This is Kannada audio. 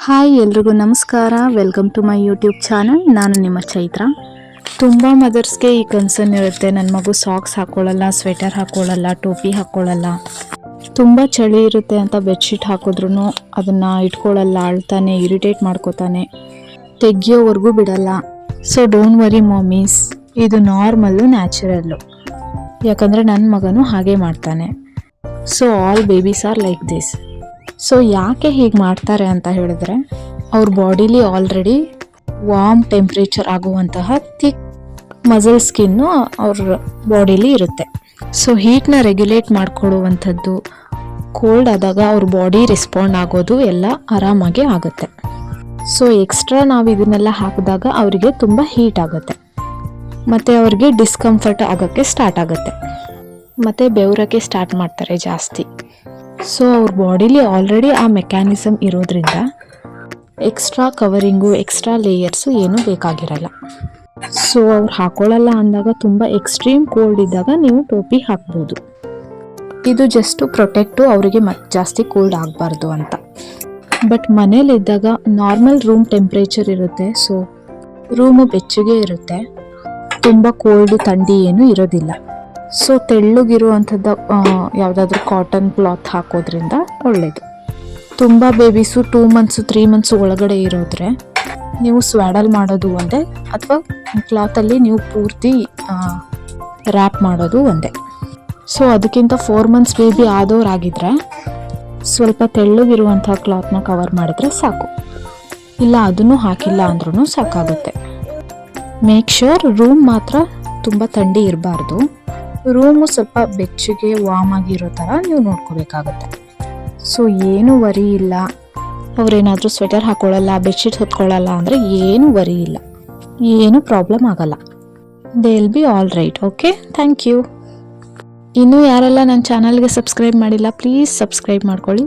ಹಾಯ್ ಎಲ್ರಿಗೂ ನಮಸ್ಕಾರ. Welcome to my YouTube channel. ನಾನು ನಿಮ್ಮ ಚೈತ್ರ. ತುಂಬ ಮದರ್ಸ್ಗೆ ಈ ಕನ್ಸರ್ನ್ ಇರುತ್ತೆ, ನನ್ನ ಮಗು ಸಾಕ್ಸ್ ಹಾಕ್ಕೊಳ್ಳಲ್ಲ, ಸ್ವೆಟರ್ ಹಾಕ್ಕೊಳ್ಳಲ್ಲ, ಟೋಪಿ ಹಾಕ್ಕೊಳ್ಳಲ್ಲ, ತುಂಬ ಚಳಿ ಇರುತ್ತೆ ಅಂತ ಬೆಡ್ಶೀಟ್ ಹಾಕಿದ್ರೂ ಅದನ್ನು ಇಟ್ಕೊಳ್ಳಲ್ಲ, ಅಳ್ತಾನೆ, ಇರಿಟೇಟ್ ಮಾಡ್ಕೋತಾನೆ, ತೆಗಿಯೋವರೆಗೂ ಬಿಡಲ್ಲ. ಸೊ ಡೋಂಟ್ ವರಿ ಮಾಮೀಸ್, ಇದು ನಾರ್ಮಲ್ಲು, ನ್ಯಾಚುರಲ್ಲು. ಯಾಕಂದರೆ ನನ್ನ ಮಗನೂ ಹಾಗೆ ಮಾಡ್ತಾನೆ. So all babies are like this. So ಯಾಕೆ ಹೀಗೆ ಮಾಡ್ತಾರೆ ಅಂತ ಹೇಳಿದ್ರೆ, ಅವ್ರ ಬಾಡಿಲಿ ಆಲ್ರೆಡಿ ವಾರ್ಮ್ ಟೆಂಪ್ರೇಚರ್ ಆಗುವಂತಹ ಥಿಕ್ ಮಸಲ್ ಸ್ಕಿನ್ನು ಅವ್ರ ಬಾಡಿಲಿ ಇರುತ್ತೆ. ಸೊ ಹೀಟ್ನ ರೆಗ್ಯುಲೇಟ್ ಮಾಡ್ಕೊಳ್ಳುವಂಥದ್ದು, ಕೋಲ್ಡ್ ಆದಾಗ ಅವ್ರ ಬಾಡಿ ರೆಸ್ಪಾಂಡ್ ಆಗೋದು ಎಲ್ಲ ಆರಾಮಾಗಿ ಆಗುತ್ತೆ. ಸೊ ಎಕ್ಸ್ಟ್ರಾ ನಾವು ಇದನ್ನೆಲ್ಲ ಹಾಕಿದಾಗ ಅವರಿಗೆ ತುಂಬ ಹೀಟ್ ಆಗುತ್ತೆ ಮತ್ತು ಅವ್ರಿಗೆ ಡಿಸ್ಕಂಫರ್ಟ್ ಆಗೋಕ್ಕೆ ಸ್ಟಾರ್ಟ್ ಆಗುತ್ತೆ ಮತ್ತು ಬೆವರಕ್ಕೆ ಸ್ಟಾರ್ಟ್ ಮಾಡ್ತಾರೆ ಜಾಸ್ತಿ. ಸೊ ಅವ್ರ ಬಾಡಿಲಿ ಆಲ್ರೆಡಿ ಆ ಮೆಕ್ಯಾನಿಸಮ್ ಇರೋದ್ರಿಂದ ಎಕ್ಸ್ಟ್ರಾ ಕವರಿಂಗು, ಎಕ್ಸ್ಟ್ರಾ ಲೇಯರ್ಸು ಏನೂ ಬೇಕಾಗಿರಲ್ಲ. ಸೊ ಅವ್ರು ಹಾಕೊಳ್ಳಲ್ಲ ಅಂದಾಗ, ತುಂಬ ಎಕ್ಸ್ಟ್ರೀಮ್ ಕೋಲ್ಡ್ ಇದ್ದಾಗ ನೀವು ಟೋಪಿ ಹಾಕ್ಬೋದು. ಇದು ಜಸ್ಟು ಪ್ರೊಟೆಕ್ಟು, ಅವರಿಗೆ ಮತ್ತೆ ಜಾಸ್ತಿ ಕೋಲ್ಡ್ ಆಗಬಾರ್ದು ಅಂತ. ಬಟ್ ಮನೇಲಿದ್ದಾಗ ನಾರ್ಮಲ್ ರೂಮ್ ಟೆಂಪ್ರೇಚರ್ ಇರುತ್ತೆ. ಸೊ ರೂಮು ಬೆಚ್ಚಗೆ ಇರುತ್ತೆ, ತುಂಬ ಕೋಲ್ಡು ಥಂಡಿ ಏನೂ ಇರೋದಿಲ್ಲ. ಸೊ ತೆಳ್ಳಗಿರುವಂಥದ್ದು ಯಾವುದಾದ್ರೂ ಕಾಟನ್ ಕ್ಲಾತ್ ಹಾಕೋದ್ರಿಂದ ಒಳ್ಳೆಯದು. ತುಂಬ ಬೇಬೀಸು 2 ಮಂತ್ಸು 3 ಮಂತ್ಸು ಒಳಗಡೆ ಇರೋದ್ರೆ ನೀವು ಸ್ವ್ಯಾಡಲ್ ಮಾಡೋದು ಒಂದೇ, ಅಥವಾ ಕ್ಲಾತಲ್ಲಿ ನೀವು ಪೂರ್ತಿ ರ್ಯಾಪ್ ಮಾಡೋದು ಒಂದೇ. ಸೊ ಅದಕ್ಕಿಂತ 4 ಮಂತ್ಸ್ ಬೇಬಿ ಆದವರಾಗಿದ್ದರೆ ಸ್ವಲ್ಪ ತೆಳ್ಳಗಿರುವಂಥ ಕ್ಲಾತ್ನ ಕವರ್ ಮಾಡಿದ್ರೆ ಸಾಕು. ಇಲ್ಲ ಅದನ್ನು ಹಾಕಿಲ್ಲ ಅಂದ್ರೂ ಸಾಕಾಗುತ್ತೆ. ಮೇಕ್ ಶ್ಯೂರ್ ರೂಮ್ ಮಾತ್ರ ತುಂಬ ಥಂಡಿ ಇರಬಾರ್ದು, ರೂಮು ಸ್ವಲ್ಪ ಬೆಚ್ಚಗೆ ವಾರ್ಮ್ ಆಗಿರೋ ಥರ ನೀವು ನೋಡ್ಕೋಬೇಕಾಗುತ್ತೆ. ಸೊ ಏನೂ ವರಿ ಇಲ್ಲ, ಅವರೇನಾದರೂ ಸ್ವೆಟರ್ ಹಾಕ್ಕೊಳ್ಳಲ್ಲ, ಬೆಡ್ಶೀಟ್ ಹೊತ್ಕೊಳ್ಳಲ್ಲ ಅಂದರೆ ಏನೂ ವರಿ ಇಲ್ಲ, ಏನೂ ಪ್ರಾಬ್ಲಮ್ ಆಗಲ್ಲ. They will be all right. Okay, thank you. ಇನ್ನೂ ಯಾರೆಲ್ಲ ನನ್ನ ಚಾನಲ್ಗೆ ಸಬ್ಸ್ಕ್ರೈಬ್ ಮಾಡಿಲ್ಲ, ಪ್ಲೀಸ್ ಸಬ್ಸ್ಕ್ರೈಬ್ ಮಾಡ್ಕೊಳ್ಳಿ.